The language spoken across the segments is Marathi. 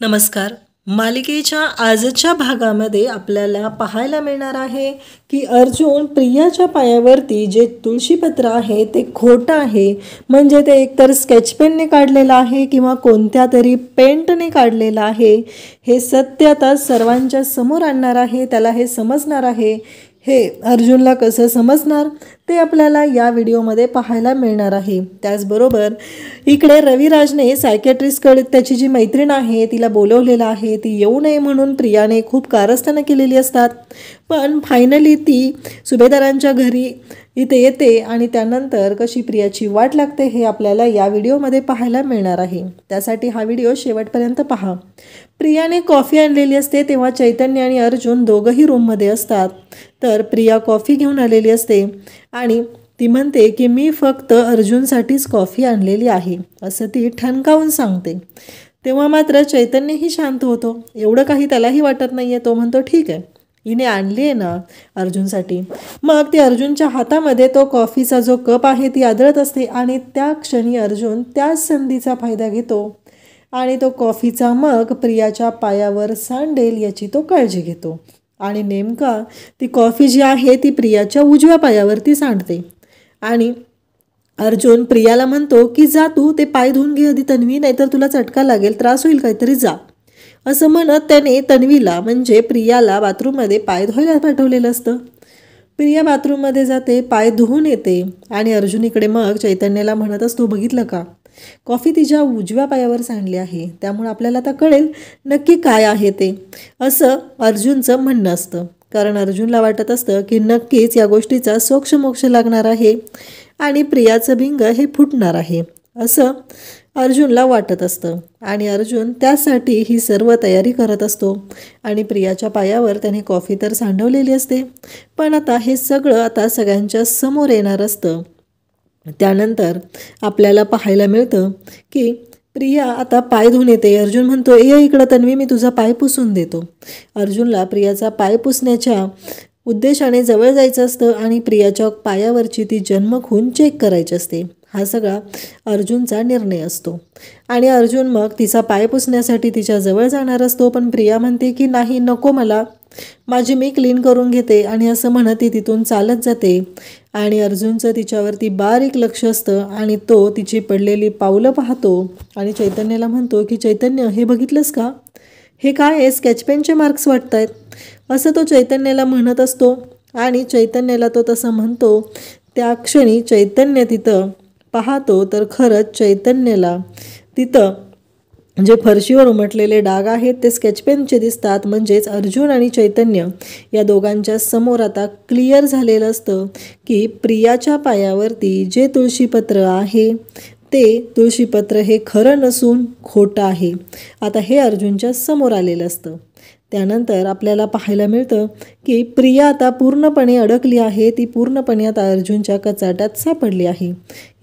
नमस्कार. मालिकेच्या आजच्या भागामध्ये आपल्याला पाहायला मिळणार आहे की अर्जुन प्रियाच्या पायावरती जे तुळशीपत्र आहे ते खोटं आहे. म्हणजे ते एकतर स्केच पेनने काढलेलं आहे किंवा कोणत्या तरी पेंटने काढलेलं आहे. हे सत्य आता सर्वांच्या समोर आणणार आहे. त्याला हे समजणार आहे. हे अर्जुनला कसं समजणार ते आपल्याला या व्हिडिओमध्ये पाहायला मिळणार आहे. त्याचबरोबर इकडे रविराजने सायकॅट्रिस्टकडे त्याची जी मैत्रीण आहे तिला बोलवलेलं आहे. ती येऊ नये म्हणून प्रियाने खूप कारस्थानं केलेली असतात. पण फायनली ती सुभेदारांच्या घरी इथे येते आणि त्यानंतर कशी प्रियाची वाट लागते हे आपल्याला या व्हिडिओमध्ये पाहायला मिळणार आहे. त्यासाठी हा व्हिडिओ शेवटपर्यंत पहा. प्रियाने कॉफी आणलेली असते तेव्हा चैतन्य आणि अर्जुन दोघंही रूममध्ये असतात. तर प्रिया कॉफी घेऊन आलेली असते आणि ती म्हणते की मी फक्त अर्जुनसाठीच कॉफी आणलेली आहे असं ती ठणकावून सांगते. तेव्हा मात्र चैतन्यही शांत होतो. एवढं काही त्यालाही वाटत नाही आहे. तो म्हणतो ठीक आहे, हिने आणली आहे ना अर्जुनसाठी. मग ती अर्जुनच्या हातामध्ये तो कॉफीचा जो कप आहे ती आदळत असते आणि त्या क्षणी अर्जुन त्याच संधीचा फायदा घेतो आणि तो कॉफीचा मग प्रियाच्या पायावर सांडेल याची तो काळजी घेतो. आणि नेमका ती कॉफी जी आहे ती प्रियाच्या उजव्या पायावरती सांडते. आणि अर्जुन प्रियाला म्हणतो की जा तू ते पाय धुवून घे आधी तन्वी, नाहीतर तुला चटका लागेल, त्रास होईल काहीतरी, जा असं म्हणत त्याने तन्वीला म्हणजे प्रियाला बाथरूममध्ये पाय धुवायला पाठवलेलं असतं. प्रिया बाथरूममध्ये जाते, पाय धुवून येते आणि अर्जुन इकडे मग चैतन्याला म्हणत असतो बघितलं का, कॉफी तिच्या उजव्या पायावर सांडली आहे, त्यामुळे आपल्याला आता कळेल नक्की काय आहे ते, असं अर्जुनचं म्हणणं असतं. कारण अर्जुनला वाटत असतं की नक्कीच या गोष्टीचा सोक्षमोक्ष लागणार आहे आणि प्रियाचं भिंग हे फुटणार आहे असं अर्जुनला वाटत असतं. आणि अर्जुन त्यासाठी ही सर्व तयारी करत असतो. आणि प्रियाच्या पायावर त्याने कॉफी तर सांडवलेली असते, पण आता हे सगळं आता सगळ्यांच्या समोर येणार असतं. त्यानंतर आपल्याला पाहायला मिळतं की प्रिया आता पाय धुवून येते. अर्जुन म्हणतो ये इकडं तन्वी, मी तुझा पाय पुसून देतो. अर्जुनला प्रियाचा पाय पुसण्याच्या उद्देशाने जवळ जायचं असतं आणि प्रियाच्या पायावरची ती जन्मखून चेक करायची असते. हा सगळा अर्जुनचा निर्णय असतो. आणि अर्जुन मग तिचा पाय पुसण्यासाठी तिच्या जवळ जाणार असतो. पण प्रिया म्हणते की नाही, नको, मला माझी मी क्लीन करून घेते. आणि असं म्हणत ती तिथून चालत जाते. आणि अर्जुनचं तिच्यावरती बारीक लक्ष असतं आणि तो तिची पडलेली पावलं पाहतो आणि चैतन्याला म्हणतो की चैतन्य, हे बघितलंस का, हे काय आहे, स्केच पेनचे मार्क्स वाटत आहेत असं तो चैतन्याला म्हणत असतो. आणि चैतन्याला तो तसं म्हणतो त्या क्षणी चैतन्य तिथं पाहतो तर खरंच चैतन्याला तिथं जे फरशीवर उमटलेले डाग आहेत ते स्केच पेनचे दिसतात. म्हणजेच अर्जुन आणि चैतन्य या दोघांच्या समोर आता क्लिअर झालेलं असतं की प्रियाच्या पायावरती जे तुळशीपत्र आहे ते तुळशीपत्र हे खरं नसून खोटं आहे. आता हे अर्जुनच्या समोर आलेलं असतं. त्यानंतर आपल्याला पाहायला मिळतं की प्रिया आता पूर्णपणे अडकली आहे. ती पूर्णपणे आता अर्जुनच्या कचाट्यात सापडली आहे.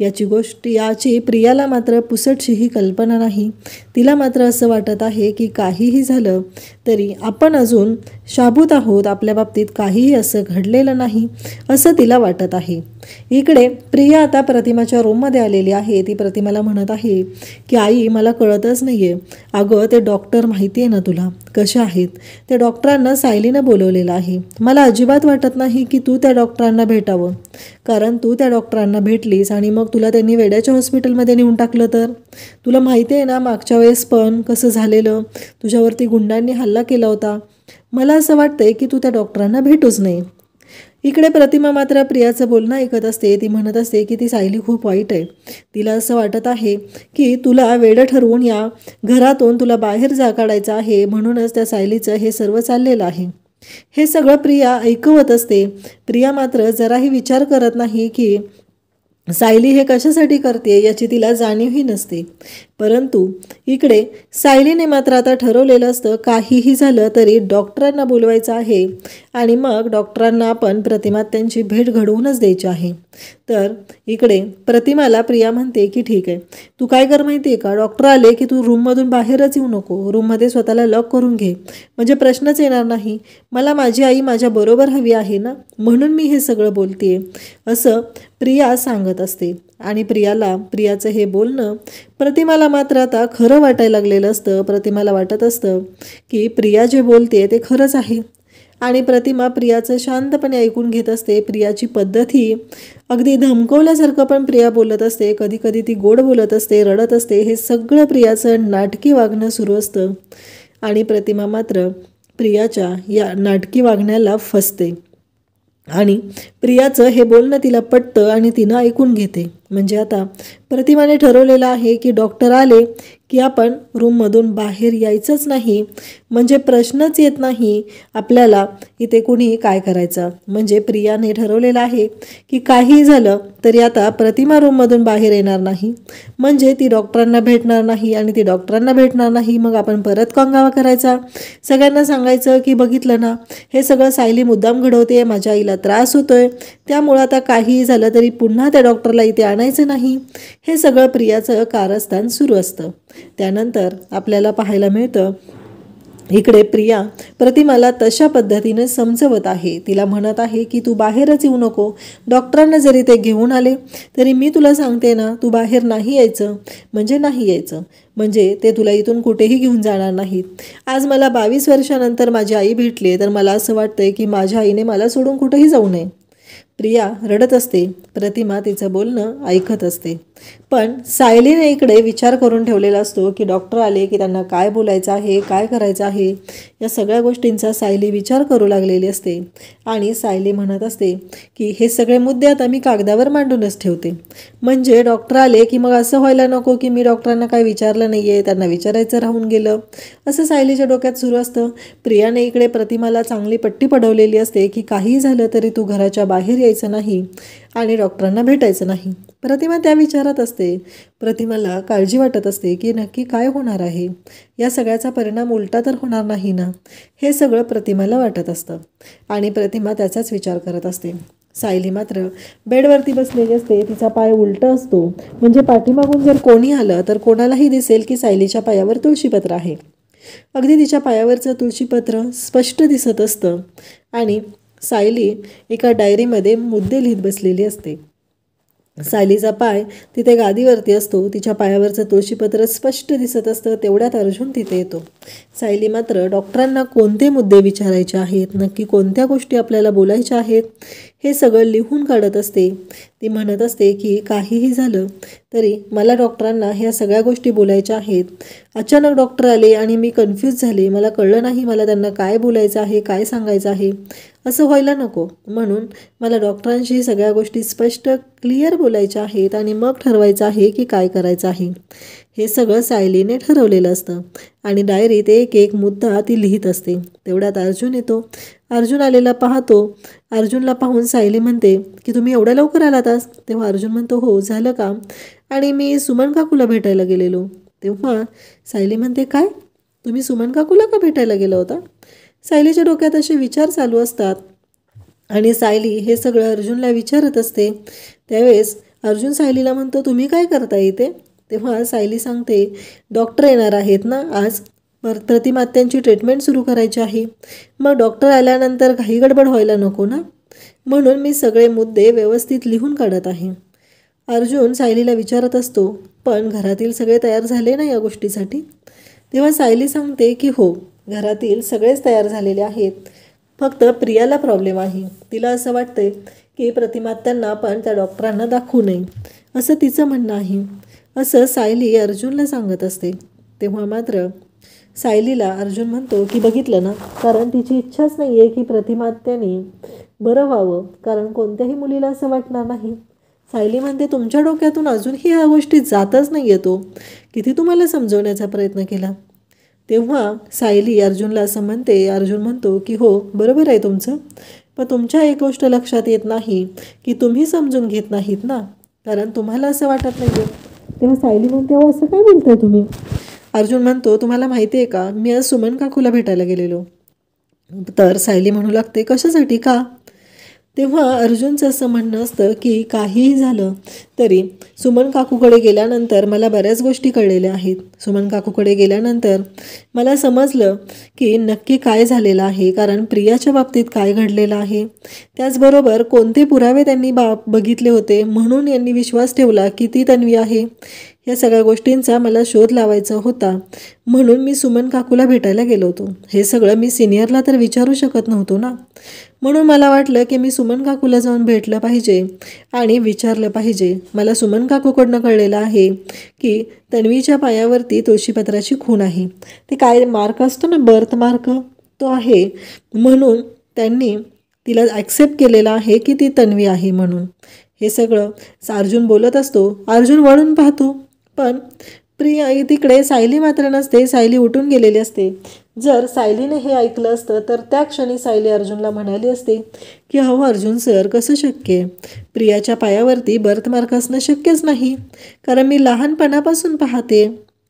याची प्रियाला मात्र पुसटशीही कल्पना नाही. तिला मात्र असं वाटत आहे की काहीही झालं तरी आपण अजून शाबूत आहोत, आपल्या बाबतीत काहीही असं घडलेलं नाही असं तिला वाटत आहे. इकडे प्रिया आता प्रतिमाच्या रूममध्ये आलेली आहे. ती प्रतिमाला म्हणत आहे की आई, मला कळतच नाही आहे, अगं ते डॉक्टर माहिती आहे ना तुला कशा आहेत, त्या डॉक्टरांना सायलीनं बोलवलेलं आहे. मला अजिबात वाटत नाही की तू त्या डॉक्टरांना भेटावं, कारण तू त्या डॉक्टरांना भेटलीस आणि मग तुला त्यांनी वेड्याच्या हॉस्पिटलमध्ये नेऊन टाकलं तर. तुला माहिती आहे ना मागच्या वेळेस पण कसं झालेलं, तुझ्यावरती गुंडांनी हल्ला केला होता. मला असं वाटतंय की तू त्या डॉक्टरांना भेटूच नाही. इकडे प्रतिमा मात्र प्रियाचं बोलणं ऐकत असते. ती म्हणत असते की ती सायली खूप वाईट आहे. तिला असं वाटत आहे की तुला वेडं ठरवून या घरातून तुला बाहेर काढायचं आहे, म्हणूनच त्या सायलीचं हे सर्व चाललेलं आहे. हे सगळं प्रिया ऐकवत असते. प्रिया मात्र जराही विचार करत नाही की सायली हे कशासाठी करते याची तिला जाणीवही नसते. परंतु इकडे सायलीने मात्र आता ठरवलेलं असतं काहीही झालं तरी डॉक्टरांना बोलवायचं आहे आणि मग डॉक्टरांना आपण प्रतिमात त्यांची भेट घडवूनच द्यायची आहे. तर इकडे प्रतिमाला प्रिया म्हणते की ठीक आहे, तू काय कर माहिती आहे का, डॉक्टर आले की तू रूममधून बाहेरच येऊ नको, रूममध्ये स्वतःला लॉक करून घे, म्हणजे प्रश्नच येणार नाही. मला माझी आई माझ्याबरोबर हवी आहे ना, म्हणून मी हे सगळं बोलते असं प्रिया सांगत असते. आणि प्रियाचं हे बोलणं प्रतिमाला मात्र आता खरं वाटायला लागलेलं असतं. प्रतिमाला वाटत असतं की प्रिया जे बोलते ते खरंच आहे. आणि प्रतिमा प्रियाचं शांतपणे ऐकून घेत असते. प्रियाची पद्धत ही अगदी धमकवल्यासारखं पण प्रिया बोलत असते. कधी कधी ती गोड बोलत असते, रडत असते. हे सगळं प्रियाचं नाटकी वागणं सुरू असतं. आणि प्रतिमा मात्र प्रियाच्या या नाटकी वागण्याला फसते. आणि प्रियाचं हे बोलणं तिला पटतं आणि तिनं ऐकून घेते. म्हणजे आता प्रतिमाने ठरवलेलं आहे की डॉक्टर आले की आपण रूममधून बाहेर यायचंच नाही. म्हणजे प्रश्नच येत नाही आपल्याला इथे कुणी काय करायचं. म्हणजे प्रियाने ठरवलेलं आहे की काहीही झालं तरी आता प्रतिमा रूममधून बाहेर येणार नाही. म्हणजे ती डॉक्टरांना भेटणार नाही. आणि ती डॉक्टरांना भेटणार नाही मग आपण परत कांगावा करायचा. सगळ्यांना सांगायचं की बघितलं ना, हे सगळं सायली मुद्दाम घडवते, माझ्या आईला त्रास होतोय, त्यामुळं आता काहीही झालं तरी पुन्हा त्या डॉक्टरला इथे आणायचं नाही. हे सगळं प्रियाचं कारस्थान सुरू असतं. त्यानंतर आपल्याला पाहायला मिळतं इकडे प्रिया प्रतिमाला तशा पद्धतीने समजवत आहे. तिला म्हणत आहे की तू बाहेरच येऊ नको. डॉक्टरांना जरी ते घेऊन आले तरी मी तुला सांगते ना, तू बाहेर नाही यायचं म्हणजे नाही यायचं. म्हणजे ते तुला इथून कुठेही घेऊन जाणार नाहीत. आज मला 22 वर्षानंतर माझी आई भेटली तर मला असं वाटतंय की माझ्या आईने मला सोडून कुठेही जाऊ नये. प्रिया रडत असते. प्रतिमा तिचं बोलणं ऐकत असते. पण सायलीने इकडे विचार करून ठेवलेला असतो की डॉक्टर आले की त्यांना काय बोलायचं आहे, काय करायचं आहे, या सगळ्या गोष्टींचा सायली विचार करू लागलेली असते. आणि सायली म्हणत असते की हे सगळे मुद्दे आता मी कागदावर मांडूनच ठेवते. म्हणजे डॉक्टर आले की मग असं व्हायला नको की मी डॉक्टरांना काय विचारलं नाही आहे, त्यांना विचारायचं राहून गेलं, असं सायलीच्या डोक्यात सुरू असतं. प्रियाने इकडे प्रतिमाला चांगली पट्टी पडवलेली असते की काही झालं तरी तू घराच्या बाहेर यायचं नाही आणि डॉक्टरांना भेटायचं नाही. प्रतिमा त्या विचारात असते. प्रतिमाला काळजी वाटत असते की नक्की काय होणार आहे, या सगळ्याचा परिणाम उलटा तर होणार नाही ना, हे सगळं प्रतिमाला वाटत असतं. आणि प्रतिमा त्याचाच विचार करत असते. सायली मात्र बेडवरती बसलेली असते. तिचा पाय उलटा असतो. म्हणजे पाठीमागून जर कोणी आलं तर कोणालाही दिसेल की सायलीच्या पायावर तुळशीपत्र आहे. अगदी तिच्या पायावरचं तुळशीपत्र स्पष्ट दिसत असतं. आणि सायली एका डायरीमध्ये मुद्दे लिहित बसलेली असते. सायलीचा पाय तिथे गादीवरती असतो. तिच्या पायावरचं तुळशीपत्र स्पष्ट दिसत असतं. तेवढ्यात अर्जुन तिथे येतो. सायली मात्र डॉक्टरांना कोणते मुद्दे विचारायचे आहेत, नक्की कोणत्या गोष्टी आपल्याला बोलायच्या आहेत, हे सगळं लिहून काढत असते. ती म्हणत असते की काहीही झालं तरी मला डॉक्टरांना ह्या सगळ्या गोष्टी बोलायच्या आहेत. अचानक डॉक्टर आले आणि मी कन्फ्यूज झाले. मला कळलं नाही मला त्यांना काय बोलायचं आहे, काय सांगायचं आहे. असं व्हायला नको. म्हणून मला डॉक्टरांशी सगळ्या गोष्टी स्पष्ट क्लिअर बोलायच्या आहेत आणि मग ठरवायचं आहे की काय करायचं आहे. हे सगळं सायलीने ठरवलेलं असतं. आणि डायरीत एक एक मुद्दा ती लिहित असते. तेवढ्यात अर्जुन येतो. अर्जुन आलेला पाहतो. अर्जुनला पाहून सायली म्हणते की तुम्ही एवढ्या लवकर आलात आज? तेव्हा अर्जुन म्हणतो हो, झालं काम. आणि मी सुमन काकूला भेटायला गेलेलो. तेव्हा सायली म्हणते काय, तुम्ही सुमन काकूला का भेटायला गेला होता? सायलीच्या डोक्यात असे विचार चालू असतात. आणि सायली हे सगळं अर्जुनला विचारत असते. त्यावेळेस अर्जुन सायलीला म्हणतो तुम्ही काय करता इथे? तेव्हा सायली सांगते डॉक्टर येणार आहेत ना आज, प्रतिमात्यांची ट्रीटमेंट सुरू करायची आहे. मग डॉक्टर आल्यानंतर काही गडबड व्हायला नको ना, म्हणून मी सगळे मुद्दे व्यवस्थित लिहून काढत आहे. अर्जुन सायलीला विचारत असतो पण घरातील सगळे तयार झाले ना या गोष्टीसाठी? तेव्हा सायली सांगते की हो, घरातील सगळेच तयार झालेले आहेत. फक्त प्रियाला प्रॉब्लेम आहे. तिला असं वाटतंय की प्रतिमात्यांना आपण त्या डॉक्टरांना दाखवू नये, असं तिचं म्हणणं आहे. असं सायली अर्जुनला सांगत असते. तेव्हा मात्र सायलीला अर्जुन म्हणतो की बघितलं ना, कारण तिची इच्छाच नाही आहे की प्रतिमात्याने बरं व्हावं, कारण कोणत्याही मुलीला असं वाटणार नाही. सायली म्हणते तुमच्या डोक्यातून अजूनही ह्या गोष्टी जातच नाही येतो, किती तुम्हाला समजवण्याचा प्रयत्न केला. तेव्हा सायली अर्जुनला असं म्हणते. अर्जुन म्हणतो की हो बरोबर आहे तुमचं, पण तुमच्या एक गोष्ट लक्षात येत नाही की तुम्ही समजून घेत नाहीत ना, कारण तुम्हाला असं वाटत नाही आहे. तेव्हा सायली म्हणते हो असं काय बोलताय तुम्ही? अर्जुन म्हणतो तुम्हाला माहिती आहे का, मी आज सुमन काकूला भेटायला गेलेलो. तर सायली म्हणू लागते कशासाठी, का? तेव्हा अर्जुनचं असं म्हणणं असतं की काहीही झालं तरी सुमन काकूकडे गेल्यानंतर मला बऱ्याच गोष्टी कळलेल्या आहेत. सुमन काकूकडे गेल्यानंतर मला समजलं की नक्की काय झालेलं आहे, कारण प्रियाच्या बाबतीत काय घडलेलं आहे. त्याचबरोबर कोणते पुरावे त्यांनी बघितले होते म्हणून यांनी विश्वास ठेवला की ती तन्वी आहे. या सगळ्या गोष्टींचा मला शोध लावायचा होता म्हणून मी सुमन काकूला भेटायला गेलो होतो. हे सगळं मी सिनियरला तर विचारू शकत नव्हतो ना, म्हणून मला वाटलं की मी सुमन काकूला जाऊन भेटलं पाहिजे आणि विचारलं पाहिजे. मला सुमन काकूकडनं कळलेलं आहे की तन्वीच्या पायावरती तुळशीपत्राची खूण आहे. ते काय मार्क असतो ना, बर्थ मार्क, तो आहे. म्हणून त्यांनी तिला ॲक्सेप्ट केलेलं आहे की ती तन्वी आहे म्हणून. हे सगळं अर्जुन बोलत असतो. अर्जुन वळून पाहतो पण प्रिया तिकडे सायली मात्र नसते. सायली उठून गेलेली असते. जर सायलीने हे ऐकलं असतं तर त्या क्षणी सायली अर्जुनला म्हणाली असते की अहो अर्जुन सर, कसं शक्य आहे? प्रियाच्या पायावरती बर्थमार्क असणं शक्यच नाही, कारण मी लहानपणापासून पाहते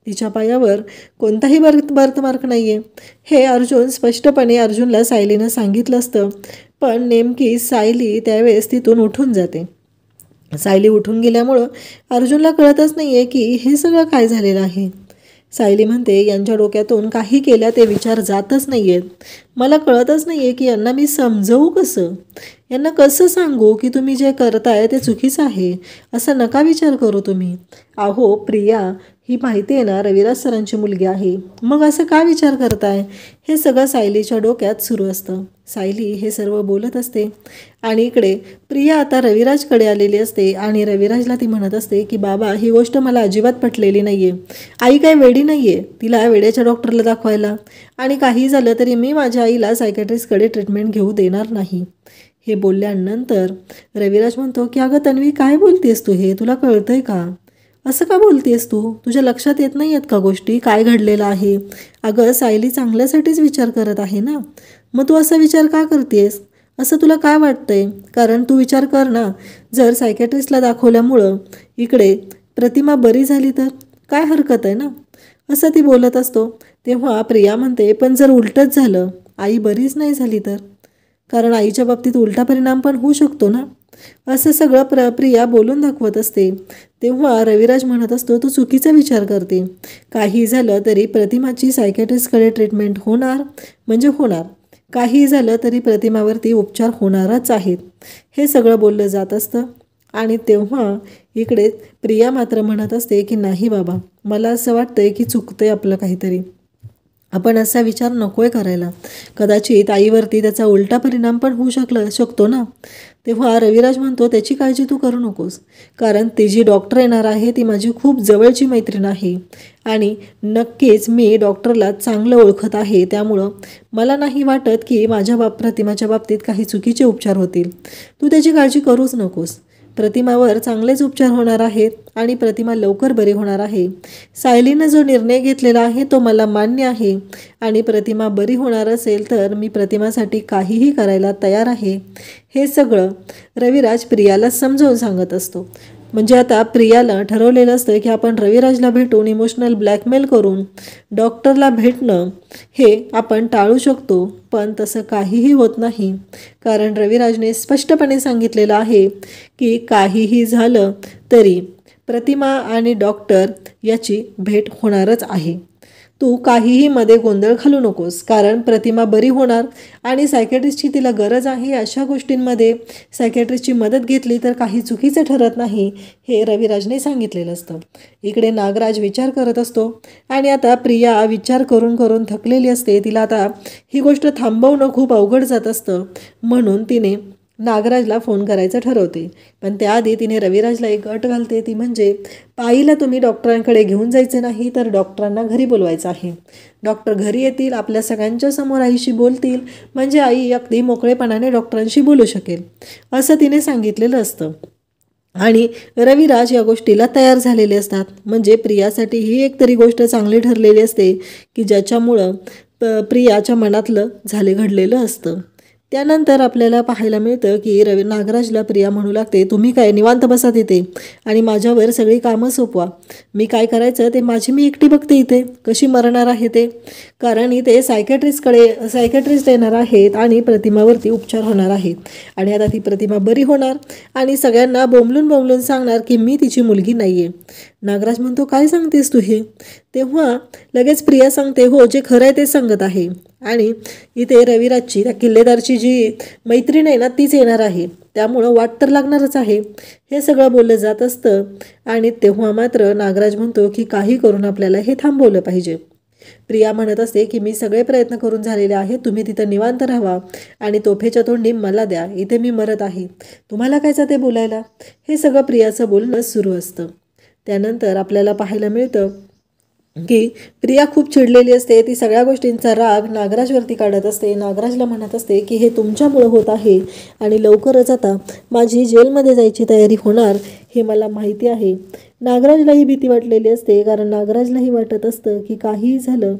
तिच्या पायावर कोणताही बर्थमार्क नाही आहे. हे अर्जुन स्पष्टपणे अर्जुनला सायलीनं सांगितलं असतं, पण नेमकी सायली त्यावेळेस तिथून उठून जाते. सायली उठून गेल्यामुळं अर्जुनला कळतच नाही आहे की हे सगळं काय झालेलं आहे. सायली म्हणते यांच्या डोक्यातून काही केल्या ते विचार जातच नाही आहेत. मला कळतच नाही आहे की यांना मी समजवू कसं, यांना कसं सांगू की तुम्ही जे करताय ते चुकीचं आहे, असं नका विचार करू तुम्ही. अहो प्रिया ही माहिती आहे ना रविराज सरांची मुलगी आहे, मग असं का विचार करताय? हे सगळं सायलीच्या डोक्यात सुरू असतं. सायली हे सर्व बोलत असते आणि इकडे प्रिया आता रविराजकडे आलेली असते आणि रविराजला ती म्हणत असते की बाबा ही गोष्ट मला अजिबात पटलेली नाही आहे. आई काय वेडी नाही आहे तिला वेड्याच्या डॉक्टरला दाखवायला, आणि काही झालं तरी मी माझ्या आईला सायकॅट्रिस्टकडे ट्रीटमेंट घेऊ देणार नाही. हे बोलल्यानंतर रविराज म्हणतो की अगं तन्वी काय बोलतेस तू, हे तुला कळतंय का? असं का बोलतेस तू? तुझ्या लक्षात येत नाही आहेत का गोष्टी, काय घडलेलं आहे? अगं सायली चांगल्यासाठीच विचार करत आहे ना, मग तू असा विचार का करतेस? असं तुला काय वाटतंय? कारण तू विचार कर ना, जर सायकॅट्रिस्टला दाखवल्यामुळं इकडे प्रतिमा बरी झाली तर काय हरकत आहे ना, असं ती बोलत असतो. तेव्हा प्रिया म्हणते पण जर उलटच झालं, आई बरीच नाही झाली तर? कारण आईच्या बाबतीत उलटा परिणाम पण होऊ शकतो ना. असं सगळं प्रिया बोलून दाखवत असते. तेव्हा रविराज म्हणत असतो तू चुकीचा विचार करते. काही झालं तरी प्रतिमाची सायकॅट्रिस्टकडे ट्रीटमेंट होणार म्हणजे होणार, काही झालं तरी प्रतिमावरती उपचार होणारच आहेत. हे सगळं बोललं जात असतं आणि तेव्हा इकडे प्रिया मात्र म्हणत असते की नाही बाबा, मला असं वाटतंय की चुकतंय आपलं काहीतरी, आपण असा विचार नको आहे करायला, कदाचित आईवरती त्याचा उलटा परिणाम पण होऊ शकतो ना. तेव्हा रविराज म्हणतो त्याची काळजी तू करू नकोस, कारण ती जी डॉक्टर येणार आहे ती माझी खूप जवळची मैत्रीण आहे आणि नक्कीच मी डॉक्टरला चांगलं ओळखत आहे, त्यामुळं मला नाही वाटत की माझ्या प्रतिमाच्या बाबतीत काही चुकीचे उपचार होतील. तू त्याची काळजी करूच नकोस. प्रतिमावर चांगलेच उपचार होणार आहेत आणि प्रतिमा लवकर बरी होणार आहे. सायलीनं जो निर्णय घेतलेला आहे तो मला मान्य आहे आणि प्रतिमा बरी होणार असेल तर मी प्रतिमासाठी काहीही करायला तयार आहे. हे सगळं रविराज प्रियाला समजावून सांगत असतो. म्हणजे आता प्रियाला ठरवलेलं असतं की आपण रविराजला भेटून इमोशनल ब्लॅकमेल करून डॉक्टरला भेटणं हे आपण टाळू शकतो, पण तसं काहीही होत नाही, कारण रविराजने स्पष्टपणे सांगितलेलं आहे की काहीही झालं तरी प्रतिमा आणि डॉक्टर याची भेट होणारच आहे. तू काहीही मध्ये गोंधळ घालू नकोस, कारण प्रतिमा बरी होणार आणि सायकॅट्रिस्टची तिला गरज आहे. अशा गोष्टींमध्ये सायकॅट्रिस्टची मदत घेतली तर काही चुकीचं ठरत नाही, हे रविराजने सांगितलेलं असतं. इकडे नागराज विचार करत असतो आणि आता प्रिया विचार करून करून थकलेली असते. तिला आता ही गोष्ट थांबवणं खूप अवघड जात असतं, म्हणून तिने नागराजला फोन करायचं ठरवते. पण त्याआधी तिने रविराजला एक अट घालते, ती म्हणजे आईला तुम्ही डॉक्टरांकडे घेऊन जायचं नाही तर डॉक्टरांना घरी बोलवायचं आहे. डॉक्टर घरी येतील, आपल्या सगळ्यांच्या समोर आईशी बोलतील, म्हणजे आई अगदी मोकळेपणाने डॉक्टरांशी बोलू शकेल, असं तिने सांगितलेलं असतं. आणि रविराज या गोष्टीला तयार झालेले असतात. म्हणजे प्रियासाठी ही एक तरी गोष्ट चांगली ठरलेली असते की ज्याच्यामुळं प्रियाच्या मनातलं घडलेलं असतं. त्यानंतर आपल्याला पाहायला मिळतं की नागराजला प्रिया म्हणू लागते, तुम्ही काय निवांत बसा तिथे आणि माझ्यावर सगळी कामं सोपवा. मी काय करायचं ते मी एकटी बघते इथे, कशी मरणार आहे ते. कारण इथे सायकॅट्रिस्ट येणार आहेत आणि प्रतिमावरती उपचार होणार आहेत. आणि आता ती प्रतिमा बरी होणार आणि सगळ्यांना बोंबलून सांगणार की मी तिची मुलगी नाही आहे. नागराज म्हणतो, काय सांगतेस तू हे? तेव्हा लगेच प्रिया सांगते, हो जे खरं आहे ते सांगत आहे. आणि इथे रविराजची त्या किल्लेदारची जी मैत्रीण आहे ना तीच येणार आहे, त्यामुळं वाट तर लागणारच आहे. हे सगळं बोललं जात असतं. आणि तेव्हा मात्र नागराज म्हणतो की काही करून आपल्याला हे थांबवलं पाहिजे. प्रिया म्हणत असते की मी सगळे प्रयत्न करून झालेले आहेत, तुम्ही तिथं निवांत राहावा आणि तोफेच्या तोंडी मला द्या, इथे मी मरत आहे, तुम्हाला काय जाते बोलायला. हे सगळं प्रियाचं बोलणं सुरू असतं. त्यानंतर आपल्याला पाहायला मिळतं की प्रिया खूप चिडलेली असते. ती सगळ्या गोष्टींचा राग नागराजवरती काढत असते. नागराजला म्हणत असते की हे तुमच्यामुळं होत आहे आणि लवकरच आता माझी जेलमध्ये जायची तयारी होणार हे मला माहिती आहे. नागराजलाही भीती वाटलेली असते, कारण नागराजलाही वाटत असतं की काहीही झालं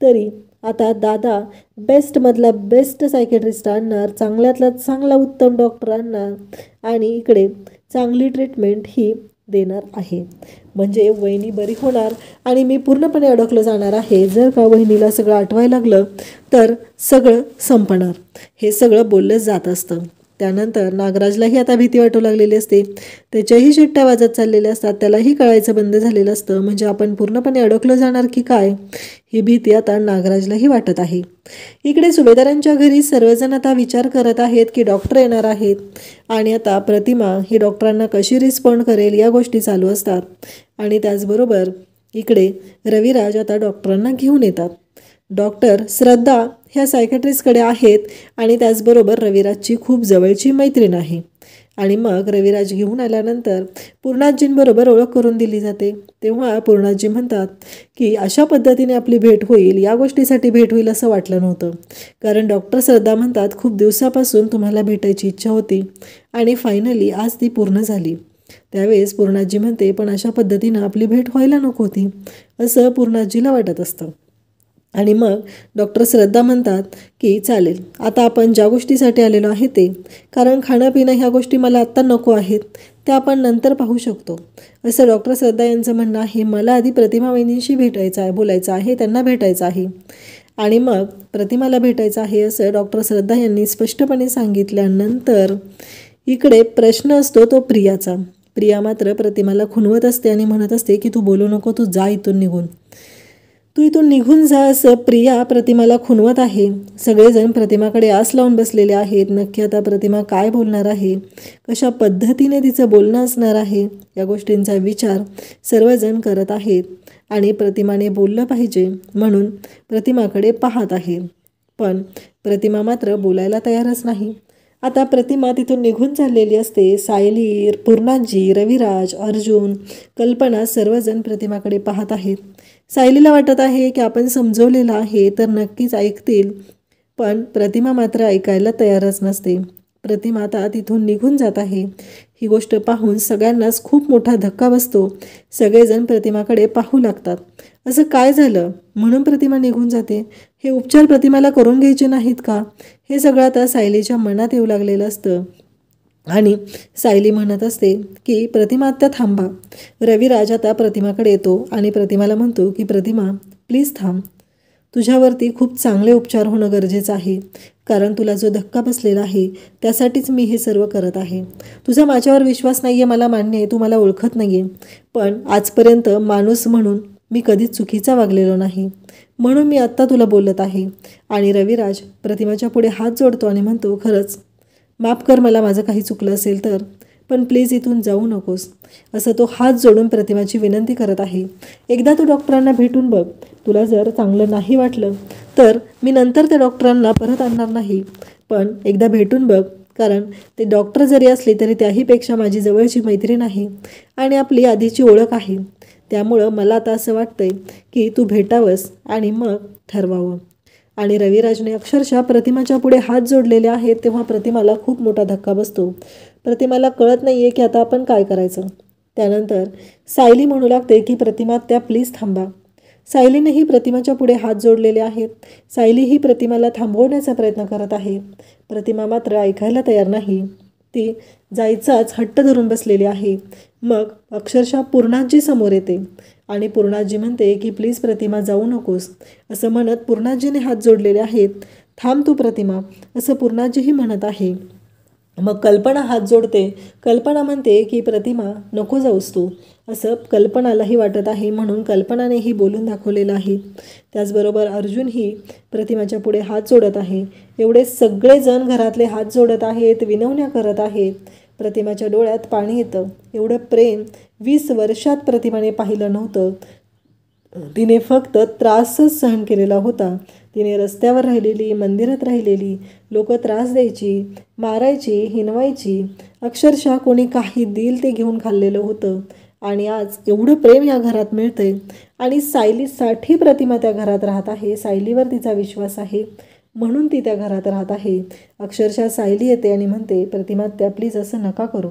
तरी आता दादा बेस्टमधला बेस्ट सायकेट्रिस्ट आणणार, चांगल्यातला चांगला उत्तम डॉक्टर आणणार आणि इकडे चांगली ट्रीटमेंट ही देणार आहे. म्हणजे वहिनी बरी होणार आणि मी पूर्णपणे अडकलं जाणार आहे. जर का वहिनीला सगळं आठवायला लागलं तर सगळं संपणार. हे सगळं बोललं जात असतं. त्यानंतर नागराजलाही आता भीती वाटू लागलेली असते. त्याच्याही शिट्ट्या वाजत चाललेल्या असतात. त्यालाही कळायचं बंद झालेलं असतं, म्हणजे आपण पूर्णपणे अडकलं जाणार की काय, ही भीती आता नागराजलाही वाटत आहे. इकडे सुभेदारांच्या घरी सर्वजण आता विचार करत आहेत की डॉक्टर येणार आहेत आणि आता प्रतिमा ही डॉक्टरांना कशी रिस्पॉन्ड करेल या गोष्टी चालू असतात. आणि त्याचबरोबर इकडे रविराज आता डॉक्टरांना घेऊन येतात. डॉक्टर श्रद्धा ह्या सायकॅट्रिस्टकडे आहेत आणि त्याचबरोबर रविराजची खूप जवळची मैत्रीण आहे. आणि मग रविराज घेऊन आल्यानंतर पूर्णाजींबरोबर ओळख करून दिली जाते. तेव्हा पूर्णाजी म्हणतात की अशा पद्धतीने आपली भेट होईल, या गोष्टीसाठी भेट होईल असं वाटलं नव्हतं. कारण डॉक्टर श्रद्धा म्हणतात खूप दिवसापासून तुम्हाला भेटायची इच्छा होती आणि फायनली आज ती पूर्ण झाली. त्यावेळेस पूर्णाजी म्हणते, पण अशा पद्धतीनं आपली भेट व्हायला नको होती असं पूर्णाजीला वाटत असतं. आणि मग डॉक्टर श्रद्धा म्हणतात की चालेल, आता आपण ज्या गोष्टीसाठी आलेलो आहे ते, कारण खाणं पिणं ह्या गोष्टी मला आत्ता नको आहेत, त्या आपण नंतर पाहू शकतो असं डॉक्टर श्रद्धा यांचं म्हणणं आहे. मला आधी प्रतिमा वहिनींशी भेटायचं आहे, बोलायचं आहे, त्यांना भेटायचं आहे आणि मग प्रतिमाला भेटायचं आहे असं डॉक्टर श्रद्धा यांनी स्पष्टपणे सांगितल्यानंतर इकडे प्रश्न असतो तो प्रियाचा. प्रिया मात्र प्रतिमाला खुणवत असते आणि म्हणत असते की तू बोलू नको, तू जा इथून निघून, तू इथून निघून जा असं प्रिया प्रतिमाला खुणवत आहे. सगळेजण प्रतिमाकडे आस लावून बसलेले आहेत. नक्की आता प्रतिमा काय बोलणार आहे, कशा पद्धतीने तिचं बोलणं असणार आहे, या गोष्टींचा विचार सर्वजण करत आहेत. आणि प्रतिमाने बोललं पाहिजे म्हणून प्रतिमाकडे पाहत आहे. पण प्रतिमा मात्र बोलायला तयारच नाही. आता प्रतिमा तिथून निघून चाललेली असते. सायली, पूर्णाजी, रविराज, अर्जुन, कल्पना सर्वजण प्रतिमाकडे पाहत आहेत. सायलीला वाटत आहे की आपण समजवलेलं आहे तर नक्कीच ऐकतील, पण प्रतिमा मात्र ऐकायला तयारच नसते. प्रतिमा आता तिथून निघून जात आहे. ही गोष्ट पाहून सगळ्यांनाच खूप मोठा धक्का बसतो. सगळेजण प्रतिमाकडे पाहू लागतात. असं काय झालं म्हणून प्रतिमा निघून जाते? हे उपचार प्रतिमाला करून घ्यायचे नाहीत का? हे सगळं आता सायलीच्या मनात येऊ लागलेलं असतं. आणि सायली म्हणत असते की प्रतिमा आत्ता थांबा. रविराज आता प्रतिमाकडे येतो आणि प्रतिमाला म्हणतो की प्रतिमा प्लीज थांब, तुझ्यावरती खूप चांगले उपचार होणं गरजेचं आहे, कारण तुला जो धक्का बसलेला आहे त्यासाठीच मी हे सर्व करत आहे. तुझा माझ्यावर विश्वास नाही आहे, मला मान्य आहे, तू मला ओळखत नाही आहे, पण आजपर्यंत माणूस म्हणून मी कधीच चुकीचा वागलेलो नाही, म्हणून मी आत्ता तुला बोलत आहे. आणि रविराज प्रतिमाच्या पुढे हात जोडतो आणि म्हणतो, खरंच माफ कर मला, माझं काही चुकलं असेल तर, पण प्लीज इथून जाऊ नकोस असं तो हात जोडून प्रतिमाची विनंती करत आहे. एकदा तू डॉक्टरांना भेटून बघ, तुला जर चांगलं नाही वाटलं तर मी नंतर त्या डॉक्टरांना परत आणणार नाही, पण एकदा भेटून बघ, कारण ते डॉक्टर जरी असले तरी त्याहीपेक्षा माझी जवळची मैत्रीण आहे आणि आपली आधीची ओळख आहे. त्यामुळं मला आता असं वाटतंय की तू भेटावंस आणि मग ठरवावं. आणि रविराजने अक्षरशः प्रतिमाच्या पुढे हात जोडलेले आहेत. तेव्हा प्रतिमाला खूप मोठा धक्का बसतो. प्रतिमाला कळत नाही आहे की आता आपण काय करायचं. त्यानंतर सायली म्हणू लागते की प्रतिमा त्या प्लीज थांबा. सायलीनेही प्रतिमाच्या पुढे हात जोडलेले आहेत. सायली ही प्रतिमाला थांबवण्याचा प्रयत्न करत आहे. प्रतिमा मात्र ऐकायला तयार नाही. ती जायचाच हट्ट धरून बसलेली आहे. मग अक्षरशः पूर्णाजी समोर येते आणि पूर्णाजी म्हणते की प्लीज प्रतिमा जाऊ नकोस. असं म्हणत पूर्णाजीने हात जोडलेले आहेत. थांब तू प्रतिमा, असं पूर्णाजीही म्हणत आहे. मग कल्पना हात जोडते. कल्पना म्हणते की प्रतिमा नको जाऊस तू, असं कल्पनालाही वाटत आहे. म्हणून कल्पनानेही बोलून दाखवलेलं आहे. त्याचबरोबर अर्जुनही प्रतिमाच्या पुढे हात जोडत आहे. एवढे सगळेजण घरातले हात जोडत आहेत, विनवण्या करत आहेत. प्रतिमाच्या डोळ्यात पाणी येतं. एवढं प्रेम 20 वर्षात प्रतिमाने पाहिलं नव्हतं. तिने फक्त त्रासच सहन केलेला होता. तिने रस्त्यावर राहिलेली, मंदिरात राहिलेली, लोक त्रास द्यायची, मारायची, हिनवायची, अक्षरशः कोणी काही दिल ते घेऊन खाल्लेलं होतं. आणि आज एवढं प्रेम या घरात मिळतंय आणि सायलीसाठी प्रतिमा त्या घरात राहत आहे. सायलीवर तिचा विश्वास आहे म्हणून ती त्या घरात राहत आहे. अक्षरशः सायली येते आणि म्हणते प्रतिमा त्या प्लीज असं नका करू,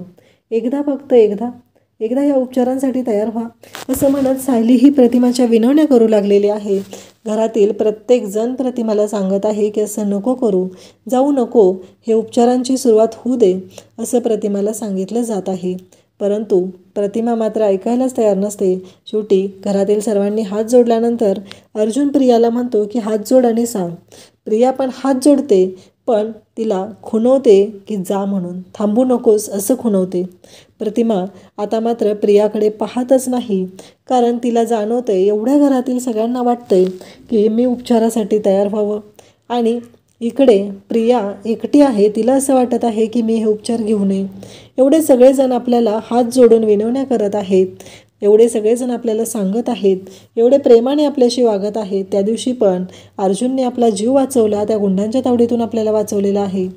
एकदा फक्त एकदा या उपचारांसाठी तयार व्हा, असं म्हणत सायली ही प्रतिमाच्या विनवण्या करू लागलेली आहे. घरातील प्रत्येक जण प्रतिमाला सांगत आहे की असं नको करू, जाऊ नको, हे उपचारांची सुरुवात होऊ दे, असं प्रतिमाला सांगितलं जात आहे. परंतु प्रतिमा मात्र ऐकायलाच तयार नसते. शेवटी घरातील सर्वांनी हात जोडल्यानंतर अर्जुन प्रियाला म्हणतो की हात जोड आणि सांग. प्रिया पण हात जोडते, पण तिला खुणवते की जा म्हणून, थांबू नकोस असं खुणवते. प्रतिमा आता मात्र प्रियाकडे पाहतच नाही, कारण तिला जाणवतंय एवढ्या घरातील सगळ्यांना वाटतंय की मी उपचारासाठी तयार व्हावं आणि इकडे प्रिया एकटी आहे. तिला असं वाटत आहे की मी हे उपचार घेऊ नये. एवढे सगळेजण आपल्याला हात जोडून विनवण्या करत आहेत, एवढे सगळेजण आपल्याला सांगत आहेत, एवढे प्रेमाने आपल्याशी वागत आहेत. त्या दिवशी पण अर्जुनने आपला जीव वाचवला, त्या गुंडांच्या तावडीतून आपल्याला वाचवलेला आहे.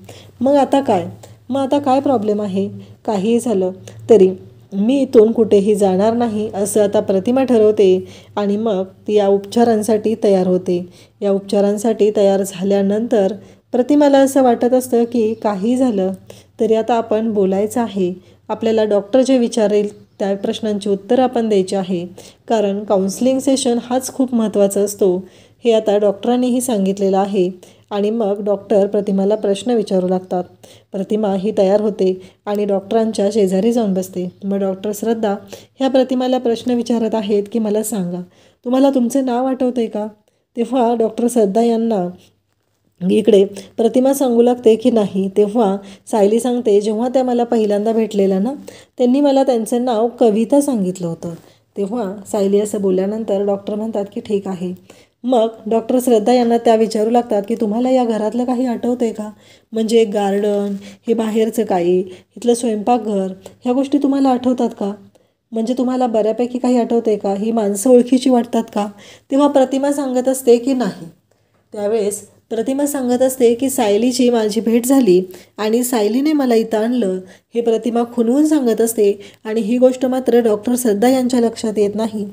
मग आता काय प्रॉब्लेम आहे? काहीही झालं तरी मी इथून कुठेही जाणार नाही, असं आता प्रतिमा ठरवते आणि मग ती या उपचारांसाठी तयार होते. या उपचारांसाठी तयार झाल्यानंतर प्रतिमाला असं वाटत असतं की काही झालं तरी आता आपण बोलायचं आहे. आपल्याला डॉक्टर जे विचारेल त्या प्रश्नांची उत्तरं आपण द्यायची आहे, कारण काउन्सिलिंग सेशन हाच खूप महत्त्वाचा असतो, हे आता डॉक्टरांनीही सांगितलेलं आहे. आणि मग डॉक्टर प्रतिमाला प्रश्न विचारू लागतात. प्रतिमा ही तयार होते आणि डॉक्टरांच्या शेजारी जाऊन बसते. मग डॉक्टर श्रद्धा ह्या प्रतिमाला प्रश्न विचारत आहेत की मला सांगा, तुम्हाला तुमचे नाव आठवतंय का? तेव्हा डॉक्टर श्रद्धा यांना इकडे प्रतिमा सांगू लागते की नाही. तेव्हा सायली सांगते जेव्हा त्या मला पहिल्यांदा भेटलेल्या ना, त्यांनी मला त्यांचं नाव कविता सांगितलं होतं. तेव्हा सायली असं बोलल्यानंतर डॉक्टर म्हणतात की ठीक आहे. मग डॉक्टर श्रद्धा यांना त्या विचारू लागतात की तुम्हाला या घरातलं काही आठवतंय का? म्हणजे गार्डन, हे बाहेरचं काही, इथलं स्वयंपाकघर, ह्या गोष्टी तुम्हाला आठवतात का? म्हणजे तुम्हाला बऱ्यापैकी काही आठवतंय का? ही माणसं ओळखीची वाटतात का? तेव्हा प्रतिमा सांगत असते की नाही. त्यावेळेस प्रतिमा सांगत असते की सायलीची माझी भेट झाली आणि सायलीने मला इथं आणलं, हे प्रतिमा खुणवून सांगत असते. आणि ही गोष्ट मात्र डॉक्टर श्रद्धा यांच्या लक्षात येत नाही.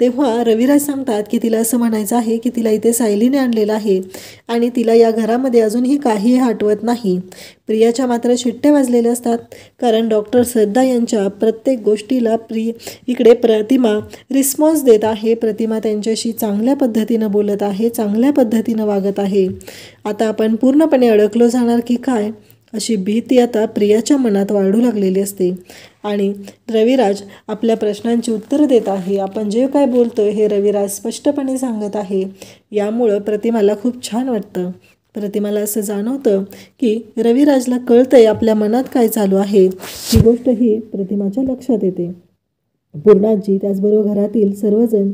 तेव्हा रविराज सांगतात की तिला असं म्हणायचं आहे की तिला इथे सायलीने आणलेलं आहे आणि तिला या घरामध्ये अजूनही काहीही आठवत नाही. प्रियाच्या मात्र शिट्टे वाजलेले असतात, कारण डॉक्टर श्रद्धा यांच्या प्रत्येक गोष्टीला इकडे प्रतिमा रिस्पॉन्स देत आहे. प्रतिमा त्यांच्याशी चांगल्या पद्धतीनं बोलत आहे, चांगल्या पद्धतीनं वागत आहे. आता आपण पूर्णपणे अडकलो जाणार की काय, अशी भीती आता प्रियाच्या मनात वाढू लागलेली असते. आणि रविराज आपल्या प्रश्नांची उत्तरं देत आहे. आपण जे काय बोलतोय हे रविराज स्पष्टपणे सांगत आहे. यामुळं प्रतिमाला खूप छान वाटतं. प्रतिमाला असं जाणवतं की रविराजला कळतंय आपल्या मनात काय चालू आहे. ही गोष्ट ही प्रतिमाच्या लक्षात येते. पूर्णाजी त्याचबरोबर घरातील सर्वजण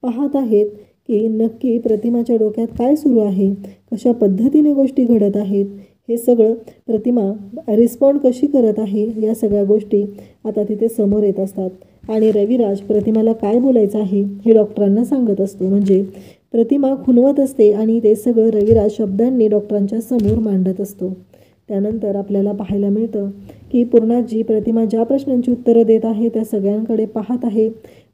पाहत आहेत की नक्की प्रतिमाच्या डोक्यात काय सुरू आहे, कशा पद्धतीने गोष्टी घडत आहेत, हे सगळं प्रतिमा रिस्पॉन्ड कशी करत आहे, या सगळ्या गोष्टी आता तिथे समोर येत असतात. आणि रविराज प्रतिमाला काय बोलायचं आहे हे डॉक्टरांना सांगत असतो. म्हणजे प्रतिमा खुणवत असते आणि ते सगळं रविराज शब्दांनी डॉक्टरांच्या समोर मांडत असतो. त्यानंतर आपल्याला पाहायला मिळतं की पूर्णाजी प्रतिमा ज्या प्रश्नांची उत्तरं देत आहे त्या सगळ्यांकडे पाहत आहे.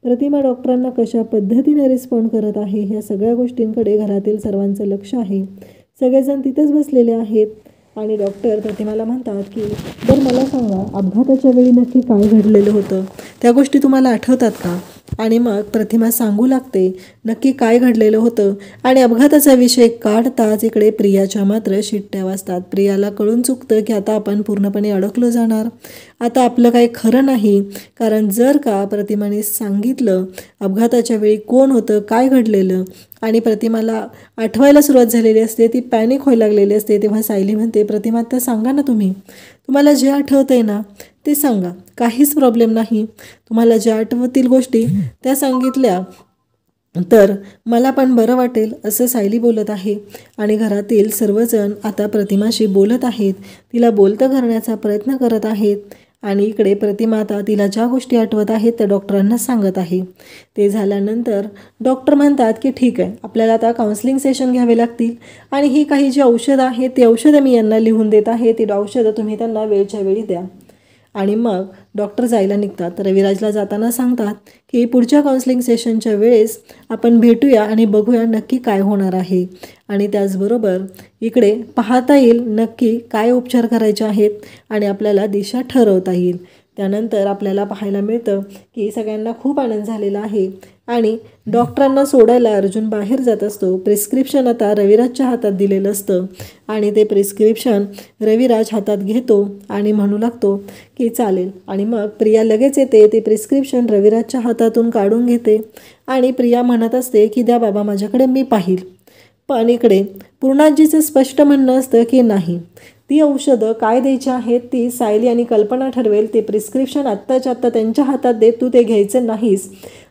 प्रतिमा डॉक्टरांना कशा पद्धतीने रिस्पॉन्ड करत आहे, ह्या सगळ्या गोष्टींकडे घरातील सर्वांचं लक्ष आहे. सगळेजण तिथेच बसलेले आहेत आणि डॉक्टर प्रतिमाला म्हणतात की बरं मला सांगा, अपघाताच्या वेळी नक्की काय घडलेलं होतं, त्या गोष्टी तुम्हाला आठवतात का? आणि मग प्रतिमा सांगू लागते नक्की काय घडलेलं होतं. आणि अपघाताचा विषय काढताच इकडे प्रियाच्या मात्र शिट्ट्या वाजतात. प्रियाला कळून चुकतं की आता आपण पूर्णपणे अडकलो जाणार, आता आपलं काही खरं नाही. कारण जर का प्रतिमाने सांगितलं अपघाताच्या वेळी कोण होतं, काय घडलेलं, आणि प्रतिमाला आठवायला सुरुवात झालेली असते, ती पॅनिक व्हायला लागलेली असते, तेव्हा सायली म्हणते प्रतिमा आता सांगा ना, तुम्हाला जे आठवतंय ना ते सांगा, काहीच प्रॉब्लेम नाही. तुम्हाला ज्या आठवतील गोष्टी त्या सांगितल्या तर मला पण बरं वाटेल, असं सायली बोलत आहे. आणि घरातील सर्वजण आता प्रतिमाशी बोलत आहेत, तिला बोलतं करण्याचा प्रयत्न करत आहेत. आणि इकडे प्रतिमा आता तिला ज्या गोष्टी आठवत आहेत त्या डॉक्टरांना सांगत आहे. ते झाल्यानंतर डॉक्टर म्हणतात की ठीक आहे, आपल्याला आता काउन्सिलिंग सेशन घ्यावे लागतील आणि ही काही जी औषधं आहेत ती औषधं मी यांना लिहून देत आहे, ती औषधं तुम्ही त्यांना वेळच्या वेळी द्या. आणि मग डॉक्टर जायला निघतात. रविराजला जाताना सांगतात की पुढच्या काउन्सिलिंग सेशनच्या वेळेस आपण भेटूया आणि बघूया नक्की काय होणार आहे. आणि त्याचबरोबर इकडे पाहता येईल नक्की काय उपचार करायचे आहेत आणि आपल्याला दिशा ठरवता येईल. त्यानंतर आपल्याला पाहायला मिळतं की सगळ्यांना खूप आनंद झालेला आहे. आणि डॉक्टरांना सोडायला अर्जुन बाहेर जात असतो. प्रिस्क्रिप्शन आता रविराजच्या हातात दिलेलं असतं आणि ते प्रिस्क्रिप्शन रविराज हातात घेतो आणि म्हणू लागतो की चालेल. आणि मग प्रिया लगेच येते, ते प्रिस्क्रिप्शन रविराजच्या हातातून काढून घेते आणि प्रिया म्हणत असते की द्या बाबा माझ्याकडे, मी पाहील. पण इकडे पूर्णाजीचं स्पष्ट म्हणणं असतं की नाही, ती औषधं काय द्यायची आहेत ती सायली आणि कल्पना ठरवेल, ते प्रिस्क्रिप्शन आत्ताच्या आत्ता त्यांच्या हातात दे, तू ते घ्यायचं नाहीस,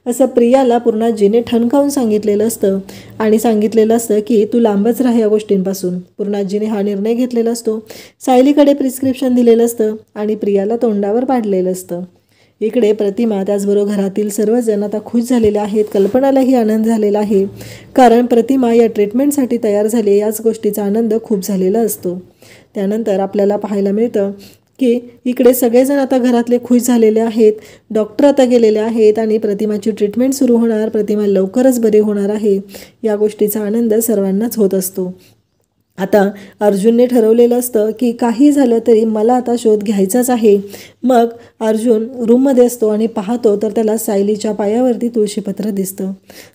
असं प्रियाला पूर्णाजीने ठणकावून सांगितलेलं असतं. आणि सांगितलेलं असतं की तू लांबच राहा या गोष्टींपासून. पूर्णाजीने हा निर्णय घेतलेला असतो. सायलीकडे प्रिस्क्रिप्शन दिलेलं असतं आणि प्रियाला तोंडावर पाडलेलं असतं. इकडे प्रतिमा त्याचबरोबर घरातील सर्वजण आता खुश झालेले आहेत. कल्पनालाही आनंद झालेला आहे, कारण प्रतिमा या ट्रीटमेंटसाठी तयार झाली, याच गोष्टीचा आनंद खूप झालेला असतो. त्यानंतर आपल्याला पाहायला मिळतं की इकडे सगळेजण आता घरातले खुश झालेले आहेत. डॉक्टर आता गेलेले आहेत आणि प्रतिमाची ट्रीटमेंट सुरू होणार, प्रतिमा लवकरच बरी होणार आहे, या गोष्टीचा आनंद सर्वांनाच होत असतो. आता अर्जुनने ठरवलेलं असतं की काही झालं तरी मला आता शोध घ्यायचाच आहे. मग अर्जुन रूममध्ये असतो आणि पाहतो तर त्याला सायलीच्या पायावरती तुळशीपत्र दिसतं.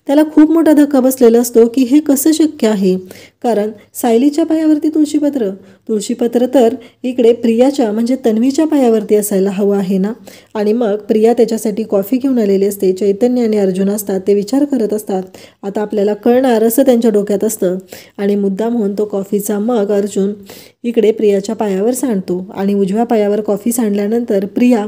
त्याला खूप मोठा धक्का बसलेला असतो की हे कसं शक्य आहे, कारण सायलीच्या पायावरती तुळशीपत्र तर इकडे प्रियाच्या म्हणजे तन्वीच्या पायावरती असायला हवं आहे ना. आणि मग प्रिया त्याच्यासाठी कॉफी घेऊन आलेली असते. चैतन्य आणि अर्जुन असतात, ते विचार करत असतात, आता आपल्याला कळणार असं त्यांच्या डोक्यात असतं. आणि मुद्दाम होऊन तो कॉफीचा मग अर्जुन इकडे प्रियाच्या पायावर सांडतो. आणि उजव्या पायावर कॉफी सांडल्यानंतर प्रिया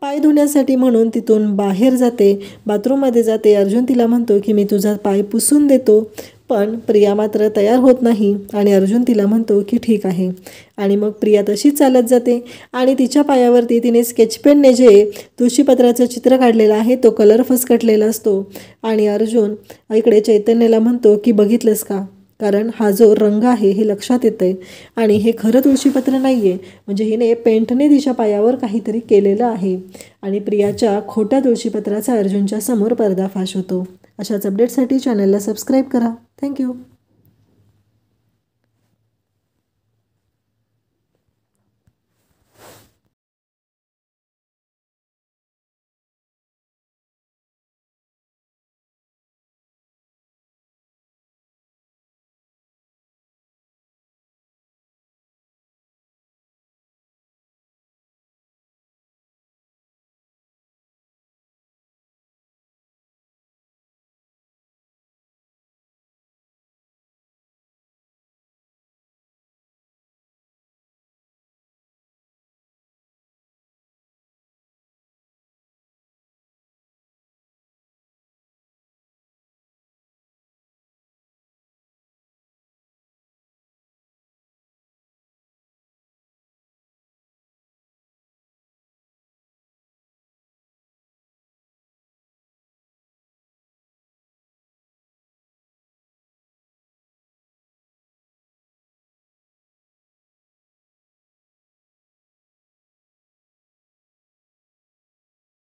पाय धुण्यासाठी म्हणून तिथून बाहेर जाते, बाथरूममध्ये जाते. अर्जुन तिला म्हणतो की मी तुझा पाय पुसून देतो, पण प्रिया मात्र तयार होत नाही आणि अर्जुन तिला म्हणतो की ठीक आहे. आणि मग प्रिया तशीच चालत जाते आणि तिच्या पायावरती तिने स्केचपेनने जे तुळशीपत्राचं चित्र काढलेलं आहे तो कलर फसकटलेला असतो. आणि अर्जुन इकडे चैतन्याला म्हणतो की बघितलंस का, कारण हा जो रंग आहे हे लक्षात येतंय आणि हे खरं तुळशीपत्र नाही आहे, म्हणजे हिने पेंटने तिच्या पायावर काहीतरी केलेलं आहे. आणि प्रियाच्या खोट्या तुळशीपत्राचा अर्जुनच्या समोर पर्दाफाश होतो. अशाच अपडेटसाठी चॅनलला सबस्क्राईब करा. थँक्यू.